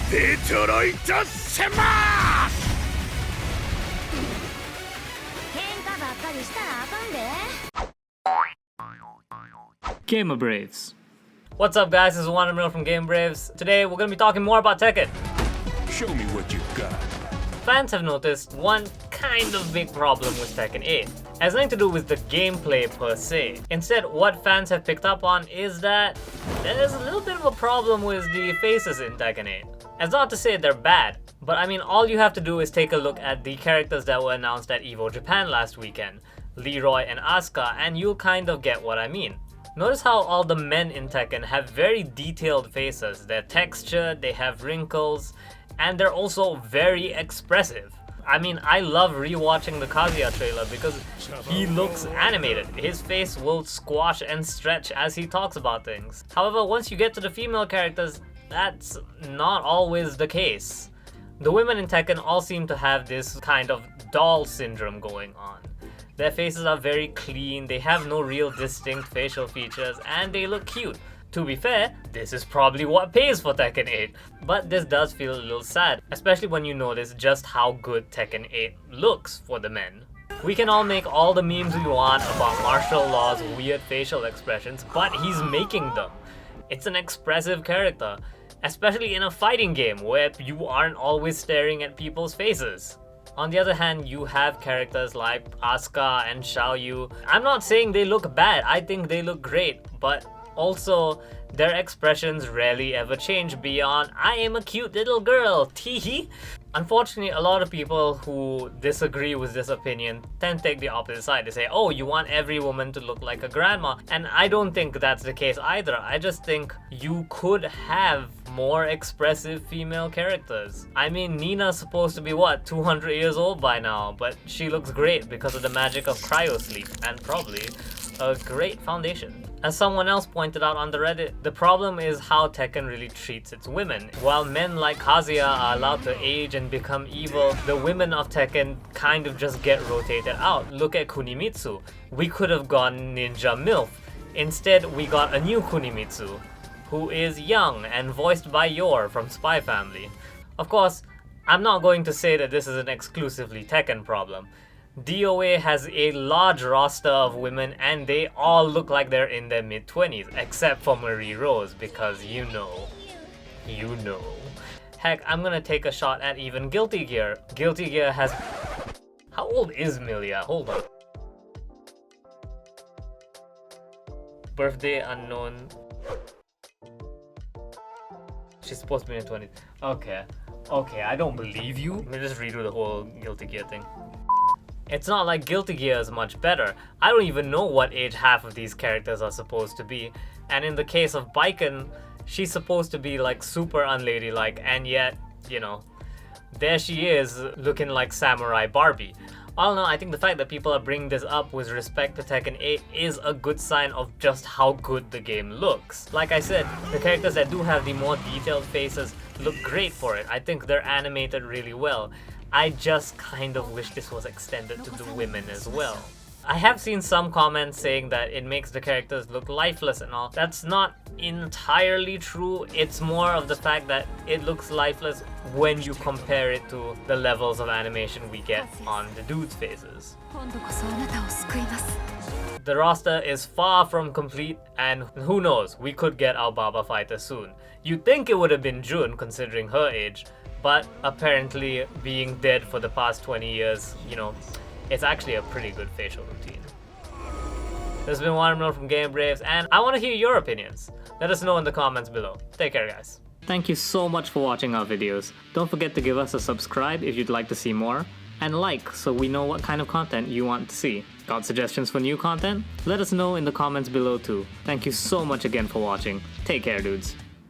デトロイトセマース 喧嘩ばっかりしたらあかんで。 Gamer Braves. What's up guys, this is Wan Amirul from Game Braves. Today we're going to be talking more about Tekken. Show me what you got. Fans have noticed one kind of big problem with Tekken 8. It has nothing to do with the gameplay per se. Instead, what fans have picked up on is that there's a little bit of a problem with the faces in Tekken 8. It's not to say they're bad, but I mean all you have to do is take a look at the characters that were announced at EVO Japan last weekend, Leroy and Asuka, and you'll kind of get what I mean. Notice how all the men in Tekken have very detailed faces. They're textured, they have wrinkles, and they're also very expressive. I mean, I love rewatching the Kazuya trailer because he looks animated. His face will squash and stretch as he talks about things. However, once you get to the female characters, that's not always the case. The women in Tekken all seem to have this kind of doll syndrome going on. Their faces are very clean, they have no real distinct facial features, and they look cute. To be fair, this is probably what pays for Tekken 8, but this does feel a little sad, especially when you notice just how good Tekken 8 looks for the men. We can all make all the memes we want about martial law's weird facial expressions, but he's making them. It's an expressive character, especially in a fighting game where you aren't always staring at people's faces. On the other hand, you have characters like Asuka and Xiaoyu. I'm not saying they look bad, I think they look great, but also, their expressions rarely ever change beyond, I am a cute little girl, teehee. Unfortunately, a lot of people who disagree with this opinion tend to take the opposite side. They say, oh, you want every woman to look like a grandma. And I don't think that's the case either. I just think you could have more expressive female characters. I mean, Nina's supposed to be what, 200 years old by now, but she looks great because of the magic of cryosleep and probably a great foundation. As someone else pointed out on the Reddit, the problem is how Tekken really treats its women. While men like Kazuya are allowed to age and become evil, the women of Tekken kind of just get rotated out. Look at Kunimitsu. We could have gone Ninja MILF. Instead, we got a new Kunimitsu, who is young and voiced by Yor from Spy Family. Of course, I'm not going to say that this is an exclusively Tekken problem. DOA has a large roster of women and they all look like they're in their mid-20s, except for Marie Rose, because you know. Heck, I'm gonna take a shot at even Guilty Gear. Guilty Gear has... How old is Milia? Hold on. Birthday unknown. She's supposed to be in her 20s. Okay, I don't believe you. Let me just redo the whole Guilty Gear thing. It's not like Guilty Gear is much better. I don't even know what age half of these characters are supposed to be. And in the case of Baiken, she's supposed to be like super unladylike, and yet, you know, there she is looking like Samurai Barbie. All in all, I think the fact that people are bringing this up with respect to Tekken 8 is a good sign of just how good the game looks. Like I said, the characters that do have the more detailed faces look great for it. I think they're animated really well. I just kind of wish this was extended to the women as well. I have seen some comments saying that it makes the characters look lifeless and all. That's not entirely true. It's more of the fact that it looks lifeless when you compare it to the levels of animation we get on the dudes' faces. The roster is far from complete, and who knows, we could get our Baba fighter soon. You'd think it would have been Jun considering her age, but apparently being dead for the past 20 years, you know, it's actually a pretty good facial routine. This has been Wan Amirul from Game Braves, and I want to hear your opinions. Let us know in the comments below. Take care, guys. Thank you so much for watching our videos. Don't forget to give us a subscribe if you'd like to see more, and like so we know what kind of content you want to see. Got suggestions for new content? Let us know in the comments below too. Thank you so much again for watching. Take care, dudes.